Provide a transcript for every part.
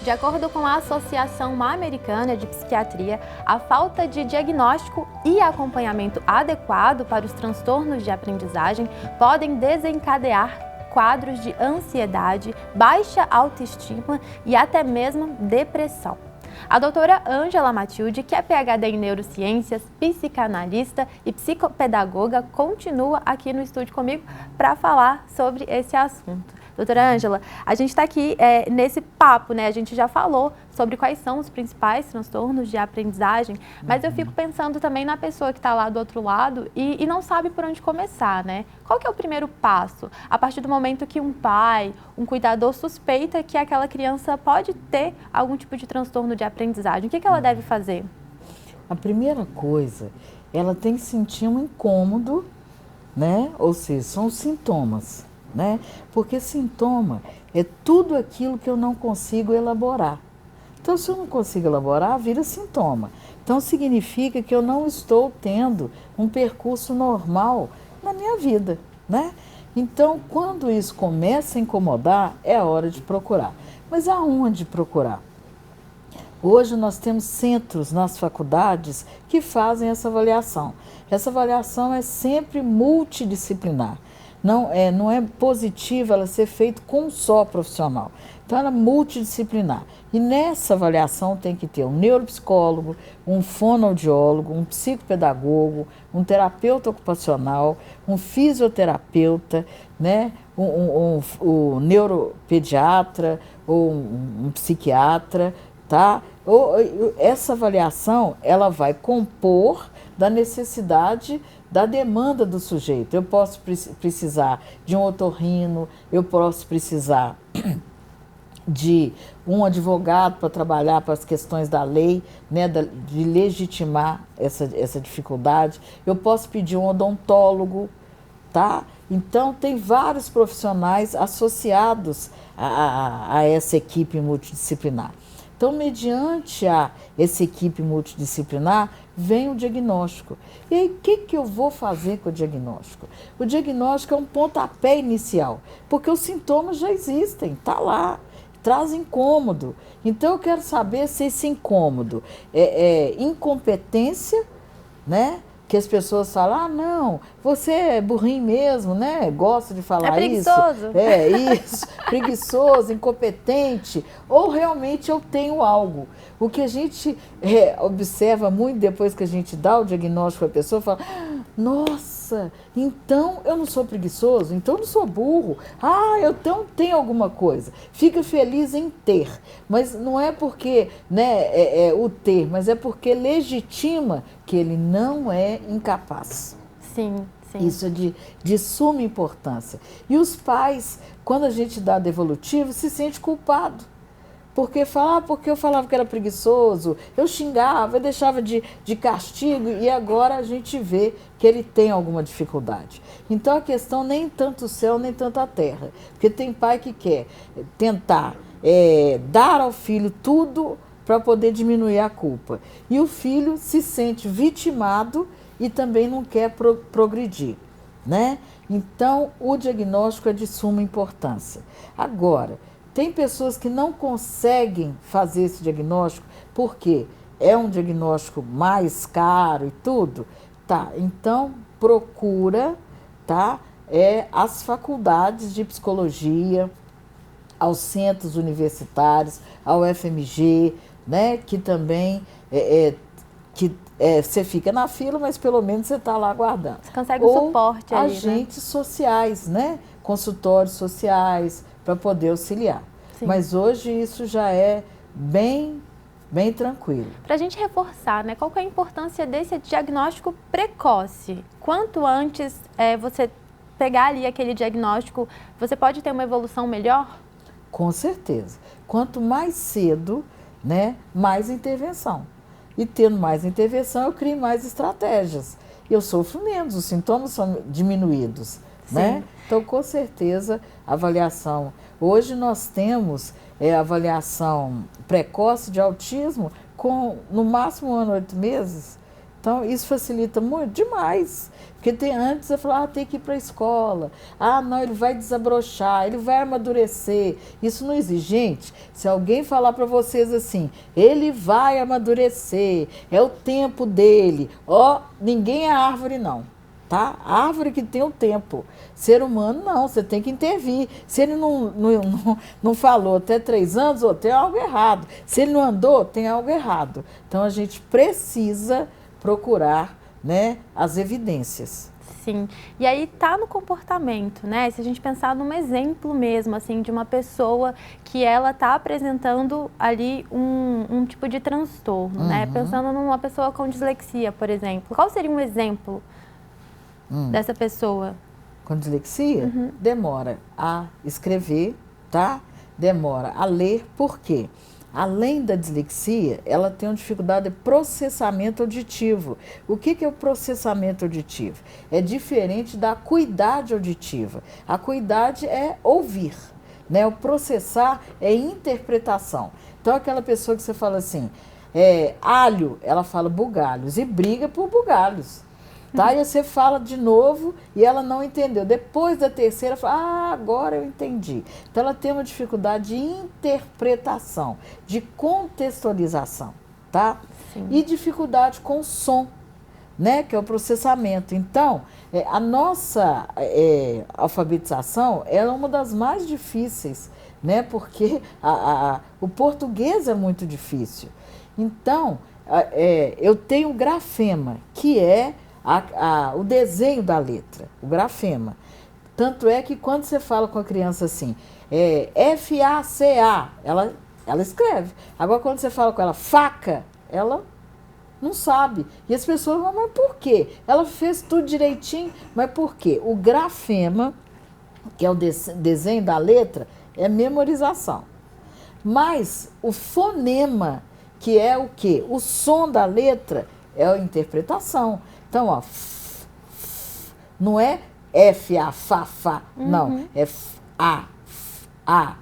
De acordo com a Associação Americana de Psiquiatria, a falta de diagnóstico e acompanhamento adequado para os transtornos de aprendizagem podem desencadear quadros de ansiedade, baixa autoestima e até mesmo depressão. A doutora Ângela Matilde, que é PhD em neurociências, psicanalista e psicopedagoga, continua aqui no estúdio comigo para falar sobre esse assunto. Doutora Ângela, a gente está aqui nesse papo, né? A gente já falou sobre quais são os principais transtornos de aprendizagem, mas eu fico pensando também na pessoa que está lá do outro lado e não sabe por onde começar, né? Qual que é o primeiro passo? A partir do momento que um pai, um cuidador suspeita que aquela criança pode ter algum tipo de transtorno de aprendizagem, o que ela deve fazer? A primeira coisa, ela tem que sentir um incômodo, né? Ou seja, são os sintomas. Né? Porque sintoma é tudo aquilo que eu não consigo elaborar. Então, se eu não consigo elaborar, vira sintoma. Então, significa que eu não estou tendo um percurso normal na minha vida, né? Então, quando isso começa a incomodar, é a hora de procurar. Mas aonde procurar? Hoje nós temos centros nas faculdades que fazem essa avaliação. Essa avaliação é sempre multidisciplinar. Não é positiva ela ser feita com um só profissional. Então, ela é multidisciplinar. E nessa avaliação tem que ter um neuropsicólogo, um fonoaudiólogo, um psicopedagogo, um terapeuta ocupacional, um fisioterapeuta, né? um neuropediatra ou um psiquiatra, tá? Essa avaliação ela vai compor da necessidade da demanda do sujeito. Eu posso precisar de um otorrino, eu posso precisar de um advogado para trabalhar para as questões da lei, né, de legitimar essa dificuldade. Eu posso pedir um odontólogo, tá? Então, tem vários profissionais associados a essa equipe multidisciplinar. Então, mediante essa equipe multidisciplinar, vem o diagnóstico. E aí, o que eu vou fazer com o diagnóstico? O diagnóstico é um pontapé inicial, porque os sintomas já existem, está lá, traz incômodo. Então, eu quero saber se esse incômodo é incompetência, né? Que as pessoas falam, não, você é burrinho mesmo, né? Gosta de falar isso. É isso, preguiçoso, incompetente, ou realmente eu tenho algo. O que a gente observa muito depois que a gente dá o diagnóstico para a pessoa, fala, nossa, então eu não sou preguiçoso, então eu não sou burro, eu tenho alguma coisa. Fica feliz em ter, mas não é porque o ter, mas é porque legitima que ele não é incapaz. Sim. Isso é de suma importância. E os pais, quando a gente dá devolutivo, se sente culpado. Porque porque eu falava que era preguiçoso, eu xingava, eu deixava de castigo e agora a gente vê que ele tem alguma dificuldade. Então a questão nem tanto o céu, nem tanto a terra. Porque tem pai que quer tentar dar ao filho tudo para poder diminuir a culpa. E o filho se sente vitimado e também não quer progredir, né? Então, o diagnóstico é de suma importância. Agora, tem pessoas que não conseguem fazer esse diagnóstico porque é um diagnóstico mais caro e tudo. Tá, então procura, tá? As faculdades de psicologia, aos centros universitários, ao FMG, né? Que também você fica na fila, mas pelo menos você está lá aguardando. Você consegue um suporte ali, agentes sociais, né? Consultórios sociais, para poder auxiliar. Sim. Mas hoje isso já é bem tranquilo. Para a gente reforçar, né? Qual que é a importância desse diagnóstico precoce? Quanto antes você pegar ali aquele diagnóstico, você pode ter uma evolução melhor? Com certeza. Quanto mais cedo, né, mais intervenção. E tendo mais intervenção, eu crio mais estratégias. Eu sofro menos, os sintomas são diminuídos, né? Então, com certeza, avaliação. Hoje nós temos avaliação precoce de autismo com, no máximo, 1 ano, 8 meses. Então, isso facilita muito, demais. Porque antes eu falava, tem que ir para a escola. Ah, não, ele vai desabrochar, ele vai amadurecer. Isso não existe. Gente, se alguém falar para vocês assim, ele vai amadurecer, é o tempo dele. Ó, ninguém é árvore, não. Tá? Árvore que tem o tempo. Ser humano, não, você tem que intervir. Se ele não falou até 3 anos, tem algo errado. Se ele não andou, tem algo errado. Então, a gente precisa procurar, né, as evidências. Sim, e aí tá no comportamento, né? Se a gente pensar num exemplo mesmo, assim, de uma pessoa que ela tá apresentando ali um tipo de transtorno, né? Pensando numa pessoa com dislexia, por exemplo. Qual seria um exemplo dessa pessoa? Com dislexia, demora a escrever, tá? Demora a ler, por quê? Além da dislexia, ela tem uma dificuldade de processamento auditivo. O que é o processamento auditivo? É diferente da acuidade auditiva. A acuidade é ouvir, né? O processar é interpretação. Então, aquela pessoa que você fala assim, alho, ela fala bugalhos e briga por bugalhos. Tá? E você fala de novo e ela não entendeu. Depois da terceira, fala, agora eu entendi. Então, ela tem uma dificuldade de interpretação, de contextualização, tá? Sim. E dificuldade com o som, né? Que é o processamento. Então, a nossa alfabetização ela é uma das mais difíceis, né? Porque o português é muito difícil. Então, eu tenho o grafema, que é o desenho da letra, o grafema. Tanto é que quando você fala com a criança assim, F-A-C-A, ela escreve. Agora, quando você fala com ela, faca, ela não sabe. E as pessoas falam, mas por quê? Ela fez tudo direitinho, mas por quê? O grafema, que é o desenho da letra, é memorização. Mas o fonema, que é o quê? O som da letra, é a interpretação. Então, ó, não é F-A, Fá, não, é F-A, A.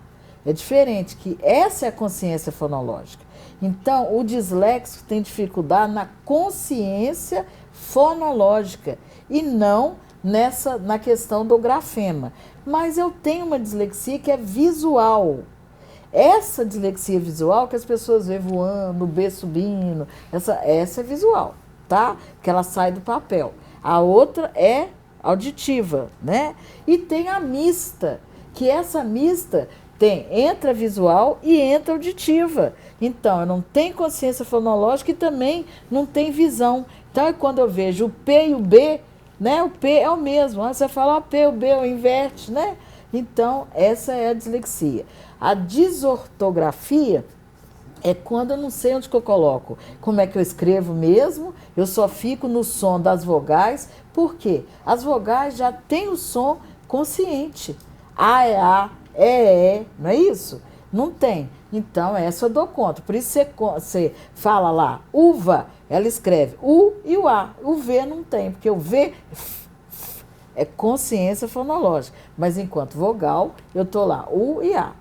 É diferente, que essa é a consciência fonológica. Então, o disléxico tem dificuldade na consciência fonológica e não na questão do grafema. Mas eu tenho uma dislexia que é visual. Essa dislexia visual que as pessoas veem voando, o B subindo, essa é visual, tá? Que ela sai do papel. A outra é auditiva, né? E tem a mista, que essa mista entra visual e entra auditiva. Então, eu não tenho consciência fonológica e também não tem visão. Então, quando eu vejo o P e o B, né? O P é o mesmo. Você fala o P, o B, o inverte, né? Então, essa é a dislexia. A desortografia é quando eu não sei onde que eu coloco. Como é que eu escrevo mesmo? Eu só fico no som das vogais. Por quê? As vogais já têm o som consciente. A é A, é, não é isso? Não tem. Então, essa eu dou conta. Por isso você fala lá, uva, ela escreve U e o A. O V não tem, porque o V é consciência fonológica. Mas enquanto vogal, eu estou lá, U e A.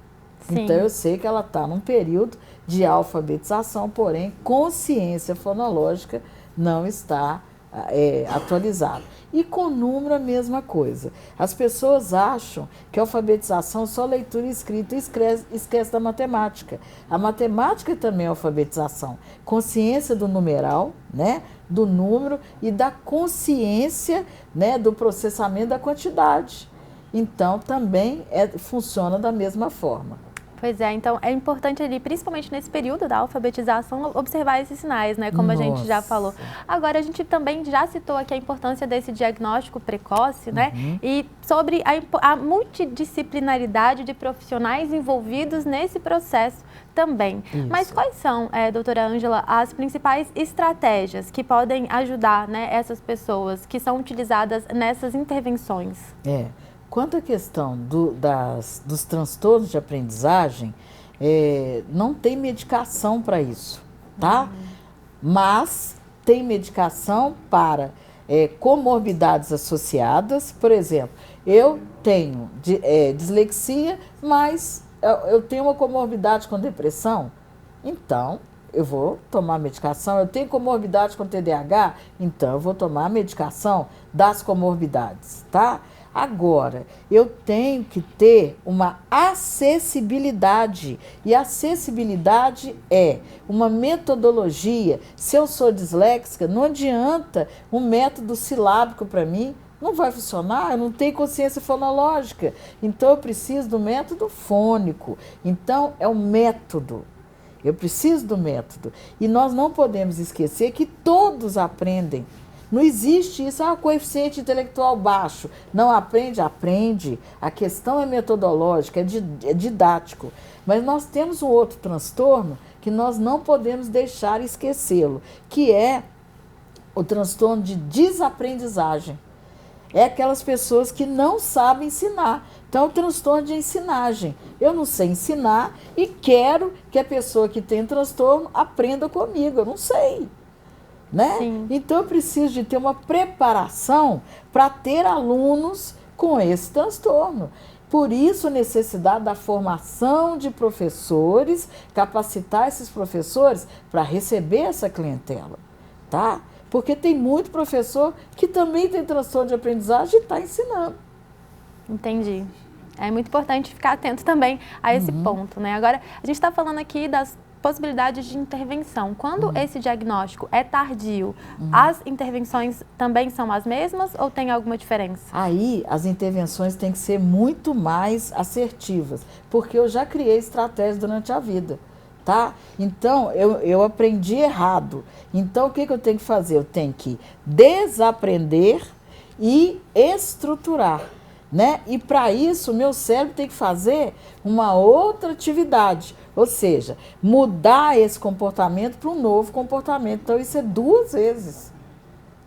Sim. Então, eu sei que ela está num período de alfabetização, porém, consciência fonológica não está atualizada. E com número a mesma coisa. As pessoas acham que a alfabetização é só leitura e escrita e esquece da matemática. A matemática também é alfabetização. Consciência do numeral, né, do número e da consciência, né, do processamento da quantidade. Então, também funciona da mesma forma. Pois é, então é importante ali, principalmente nesse período da alfabetização, observar esses sinais, né? Como a gente já falou. Agora, a gente também já citou aqui a importância desse diagnóstico precoce, né? E sobre a multidisciplinaridade de profissionais envolvidos nesse processo também. Isso. Mas quais são, doutora Ângela, as principais estratégias que podem ajudar, né, essas pessoas que são utilizadas nessas intervenções? Quanto à questão dos transtornos de aprendizagem, não tem medicação para isso, tá? Mas tem medicação para comorbidades associadas. Por exemplo, eu tenho dislexia, mas eu tenho uma comorbidade com depressão, então eu vou tomar medicação. Eu tenho comorbidade com TDAH, então eu vou tomar a medicação das comorbidades, tá? Agora, eu tenho que ter uma acessibilidade, e acessibilidade é uma metodologia. Se eu sou disléxica, não adianta um método silábico para mim, não vai funcionar, eu não tenho consciência fonológica. Então, eu preciso do método fônico. Então, é o método. Eu preciso do método. E nós não podemos esquecer que todos aprendem. Não existe isso, coeficiente intelectual baixo. Não aprende? Aprende. A questão é metodológica, é didático. Mas nós temos um outro transtorno que nós não podemos deixar esquecê-lo, que é o transtorno de desaprendizagem. É aquelas pessoas que não sabem ensinar. Então, é o transtorno de ensinagem. Eu não sei ensinar e quero que a pessoa que tem transtorno aprenda comigo. Eu não sei. Né? Então, eu preciso de ter uma preparação para ter alunos com esse transtorno. Por isso, a necessidade da formação de professores, capacitar esses professores para receber essa clientela, tá? Porque tem muito professor que também tem transtorno de aprendizagem e está ensinando. Entendi. É muito importante ficar atento também a esse ponto, né? Agora, a gente está falando aqui das possibilidades de intervenção. Quando esse diagnóstico é tardio, as intervenções também são as mesmas ou tem alguma diferença? Aí, as intervenções têm que ser muito mais assertivas, porque eu já criei estratégias durante a vida. Tá? Então, eu aprendi errado. Então, o que eu tenho que fazer? Eu tenho que desaprender e estruturar, né? E para isso, o meu cérebro tem que fazer uma outra atividade, ou seja, mudar esse comportamento para um novo comportamento. Então, isso é 2 vezes,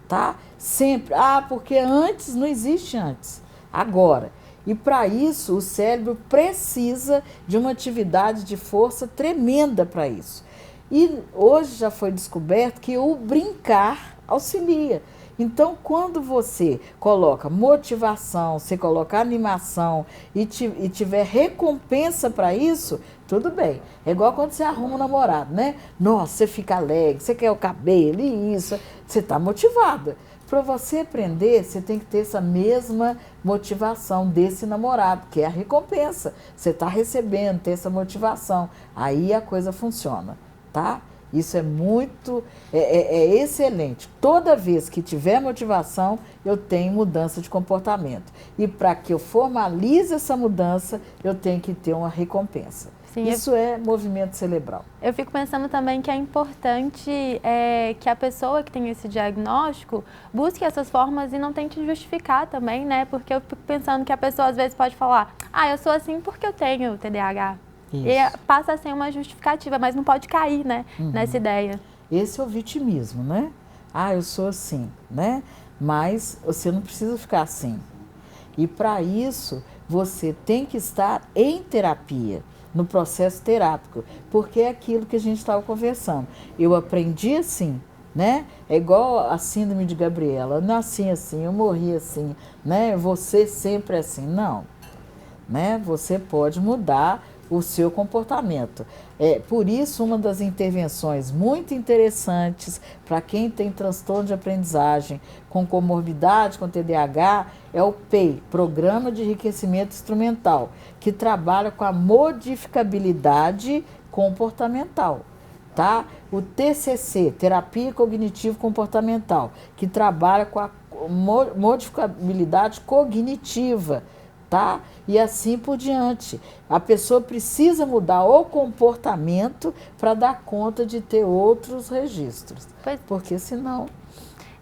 tá? Sempre. Porque antes, não existe antes. Agora. E para isso, o cérebro precisa de uma atividade de força tremenda para isso. E hoje já foi descoberto que o brincar auxilia. Então, quando você coloca motivação, você coloca animação e tiver recompensa para isso, tudo bem. É igual quando você arruma um namorado, né? Nossa, você fica alegre, você quer o cabelo e isso, você está motivada. Para você aprender, você tem que ter essa mesma motivação desse namorado, que é a recompensa. Você está recebendo, ter essa motivação. Aí a coisa funciona, tá? Isso é muito, excelente. Toda vez que tiver motivação, eu tenho mudança de comportamento. E para que eu formalize essa mudança, eu tenho que ter uma recompensa. Sim, isso é movimento cerebral. Eu fico pensando também que é importante que a pessoa que tem esse diagnóstico busque essas formas e não tente justificar também, né? Porque eu fico pensando que a pessoa às vezes pode falar, eu sou assim porque eu tenho TDAH. Isso. E passa a ser uma justificativa, mas não pode cair, né, nessa ideia. Esse é o vitimismo, né? Eu sou assim, né? Mas você não precisa ficar assim. E para isso, você tem que estar em terapia, no processo terápico, porque é aquilo que a gente estava conversando. Eu aprendi assim, né? É igual a síndrome de Gabriela. Eu nasci assim, eu morri assim, né? Você sempre assim. Não, né? Você pode mudar o seu comportamento. Por isso, uma das intervenções muito interessantes para quem tem transtorno de aprendizagem com comorbidade, com TDAH, é o PEI, Programa de Enriquecimento Instrumental, que trabalha com a modificabilidade comportamental. Tá? O TCC, Terapia Cognitivo Comportamental, que trabalha com a modificabilidade cognitiva, tá? E assim por diante. A pessoa precisa mudar o comportamento para dar conta de ter outros registros, porque senão...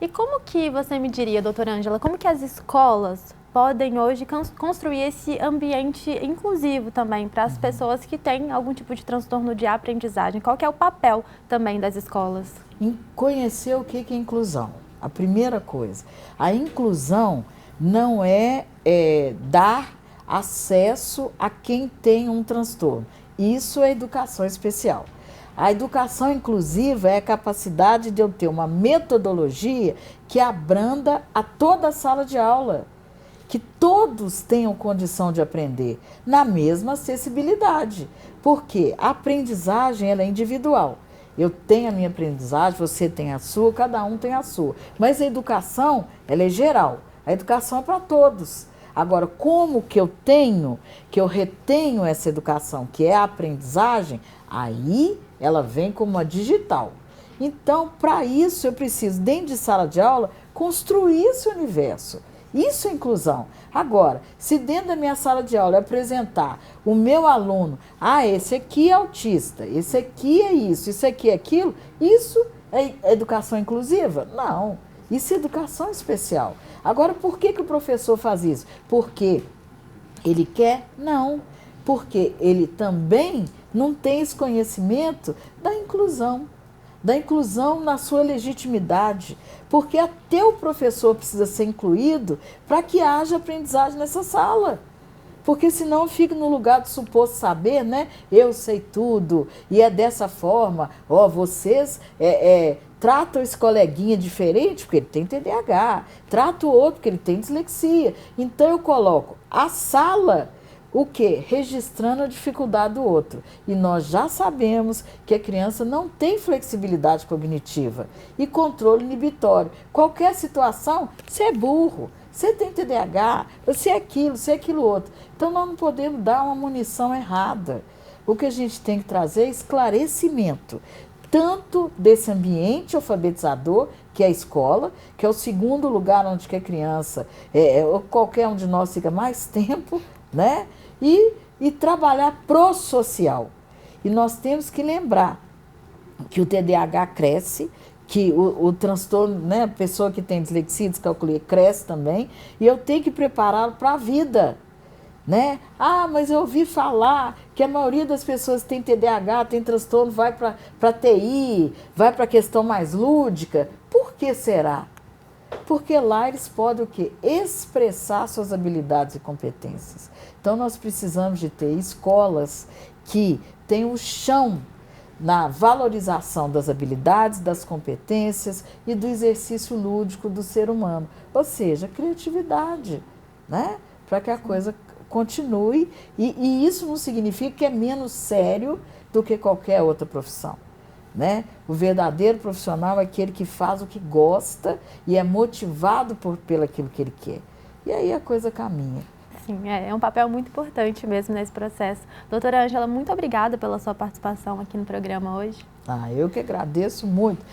E como que você me diria, doutora Ângela, como que as escolas podem hoje construir esse ambiente inclusivo também para as pessoas que têm algum tipo de transtorno de aprendizagem? Qual que é o papel também das escolas? Conhecer o que é inclusão. A primeira coisa. A inclusão não é dar acesso a quem tem um transtorno. Isso é educação especial. A educação inclusiva é a capacidade de eu ter uma metodologia que abranda a toda a sala de aula, que todos tenham condição de aprender na mesma acessibilidade, porque a aprendizagem ela é individual. Eu tenho a minha aprendizagem, você tem a sua, cada um tem a sua. Mas a educação, ela é geral. A educação é para todos. Agora, como que eu retenho essa educação, que é a aprendizagem, aí ela vem como uma digital. Então, para isso, eu preciso, dentro de sala de aula, construir esse universo. Isso é inclusão. Agora, se dentro da minha sala de aula eu apresentar o meu aluno, esse aqui é autista, esse aqui é isso aqui é aquilo, isso é educação inclusiva? Não, isso é educação especial. Agora, por que o professor faz isso? Porque ele quer? Não, porque ele também não tem esse conhecimento da inclusão na sua legitimidade, porque até o professor precisa ser incluído para que haja aprendizagem nessa sala. Porque senão fica no lugar do suposto saber, né? Eu sei tudo, e é dessa forma, vocês tratam esse coleguinha diferente porque ele tem TDAH, trata o outro porque ele tem dislexia. Então eu coloco a sala, o quê? Registrando a dificuldade do outro. E nós já sabemos que a criança não tem flexibilidade cognitiva e controle inibitório. Qualquer situação, você é burro, você tem TDAH, você é aquilo outro. Então nós não podemos dar uma munição errada. O que a gente tem que trazer é esclarecimento, tanto desse ambiente alfabetizador, que é a escola, que é o segundo lugar onde que a criança, qualquer um de nós fica mais tempo, né? E trabalhar pro social. E nós temos que lembrar que o TDAH cresce, que o transtorno, né, a pessoa que tem dislexia, descalculia, cresce também, e eu tenho que prepará-lo para a vida. Né? Mas eu ouvi falar que a maioria das pessoas que tem TDAH, tem transtorno, vai para TI, vai para a questão mais lúdica. Por que será? Porque lá eles podem o quê? Expressar suas habilidades e competências. Então nós precisamos de ter escolas que tenham o chão na valorização das habilidades, das competências e do exercício lúdico do ser humano. Ou seja, criatividade, né? Para que a coisa continue. E isso não significa que é menos sério do que qualquer outra profissão. Né? O verdadeiro profissional é aquele que faz o que gosta e é motivado pelo aquilo que ele quer. E aí a coisa caminha. Sim, é um papel muito importante mesmo nesse processo. Doutora Ângela, muito obrigada pela sua participação aqui no programa hoje. Eu que agradeço muito.